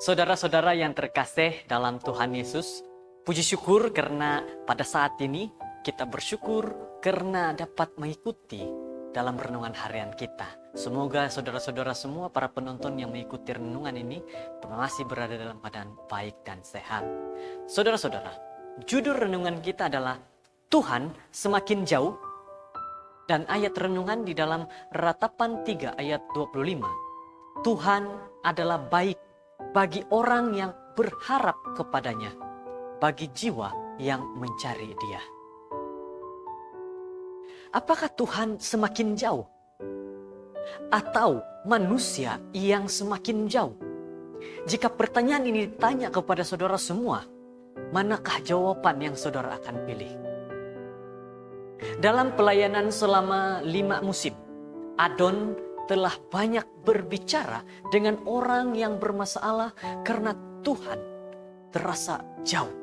Saudara-saudara yang terkasih dalam Tuhan Yesus, puji syukur karena pada saat ini kita bersyukur karena dapat mengikuti dalam renungan harian kita. Semoga saudara-saudara semua para penonton yang mengikuti renungan ini masih berada dalam keadaan baik dan sehat. Saudara-saudara, judul renungan kita adalah Tuhan semakin jauh, dan ayat renungan di dalam Ratapan 3 ayat 25. Tuhan adalah baik bagi orang yang berharap kepadanya, bagi jiwa yang mencari Dia. Apakah Tuhan semakin jauh? Atau manusia yang semakin jauh? Jika pertanyaan ini ditanya kepada saudara semua, manakah jawaban yang saudara akan pilih? Dalam pelayanan selama 5 musim, Adon telah banyak berbicara dengan orang yang bermasalah karena Tuhan terasa jauh.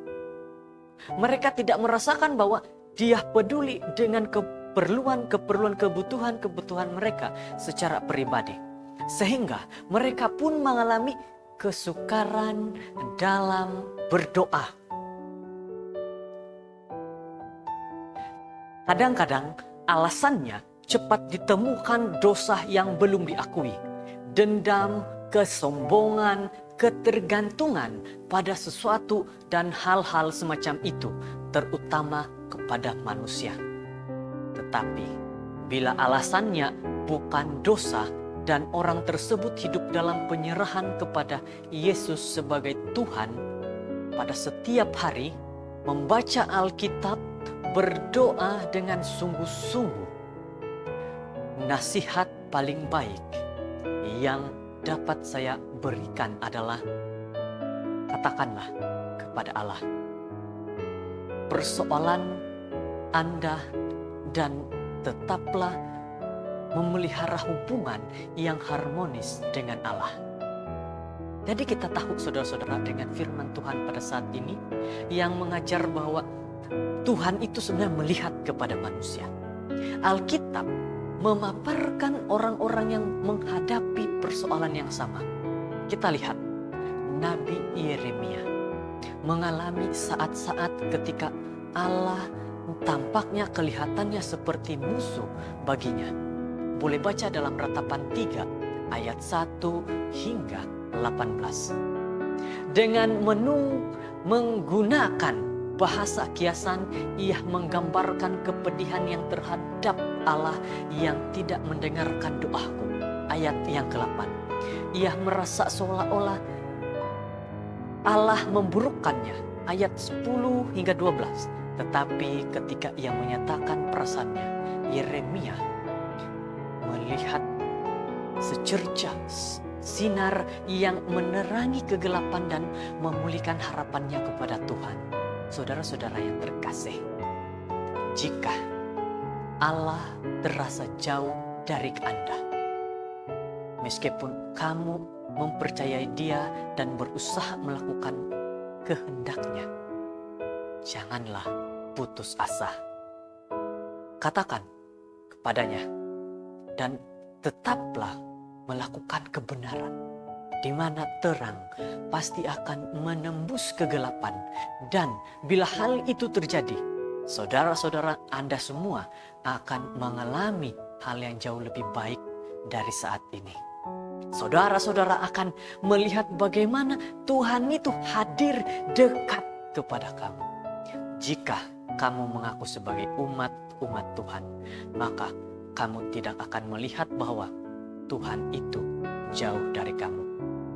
Mereka tidak merasakan bahwa Dia peduli dengan keperluan kebutuhan mereka secara pribadi. Sehingga mereka pun mengalami kesukaran dalam berdoa. Kadang-kadang alasannya cepat ditemukan dosa yang belum diakui, dendam, kesombongan, ketergantungan pada sesuatu dan hal-hal semacam itu, terutama kepada manusia. Tetapi bila alasannya bukan dosa dan orang tersebut hidup dalam penyerahan kepada Yesus sebagai Tuhan, pada setiap hari membaca Alkitab, berdoa dengan sungguh-sungguh, nasihat paling baik yang dapat saya berikan adalah katakanlah kepada Allah, persoalan Anda, dan tetaplah memelihara hubungan yang harmonis dengan Allah. Jadi kita tahu saudara-saudara dengan firman Tuhan pada saat ini yang mengajar bahwa Tuhan itu sebenarnya melihat kepada manusia. Alkitab memaparkan orang-orang yang menghadapi persoalan yang sama. Kita lihat Nabi Yeremia mengalami saat-saat ketika Allah tampaknya kelihatannya seperti musuh baginya. Boleh baca dalam Ratapan 3 ayat 1 hingga 18. Dengan menggunakan bahasa kiasan, ia menggambarkan kepedihan yang terhadap Allah yang tidak mendengarkan doaku. Ayat yang ke-8. Ia merasa seolah-olah Allah memburukkannya. Ayat 10 hingga 12. Tetapi ketika ia menyatakan perasaannya, Yeremia melihat secerca sinar yang menerangi kegelapan dan memulihkan harapannya kepada Tuhan. Saudara-saudara yang terkasih, jika Allah terasa jauh dari Anda, meskipun kamu mempercayai Dia dan berusaha melakukan kehendaknya, janganlah putus asa. Katakan kepadanya dan tetaplah melakukan kebenaran, di mana terang pasti akan menembus kegelapan. Dan bila hal itu terjadi, saudara-saudara Anda semua akan mengalami hal yang jauh lebih baik dari saat ini. Saudara-saudara akan melihat bagaimana Tuhan itu hadir dekat kepada kamu. Jika kamu mengaku sebagai umat Tuhan, maka kamu tidak akan melihat bahwa Tuhan itu jauh dari kamu.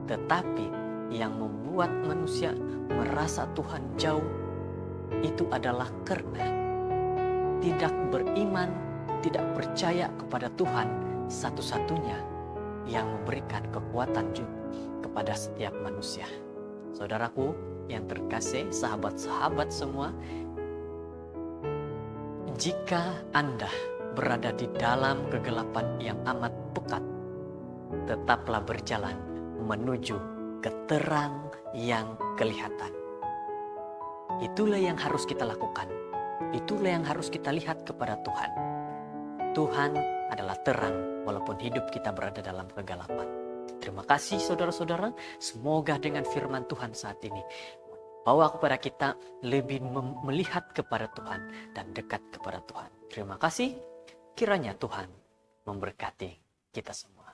Tetapi yang membuat manusia merasa Tuhan jauh itu adalah karena tidak beriman, tidak percaya kepada Tuhan satu-satunya yang memberikan kekuatan kepada setiap manusia. Saudaraku yang terkasih, sahabat-sahabat semua, jika Anda berada di dalam kegelapan yang amat pekat, tetaplah berjalan menuju ke terang yang kelihatan. Itulah yang harus kita lakukan. Itulah yang harus kita lihat kepada Tuhan. Tuhan adalah terang walaupun hidup kita berada dalam kegelapan. Terima kasih saudara-saudara, semoga dengan firman Tuhan saat ini bawa kepada kita lebih melihat kepada Tuhan dan dekat kepada Tuhan. Terima kasih, kiranya Tuhan memberkati kita semua.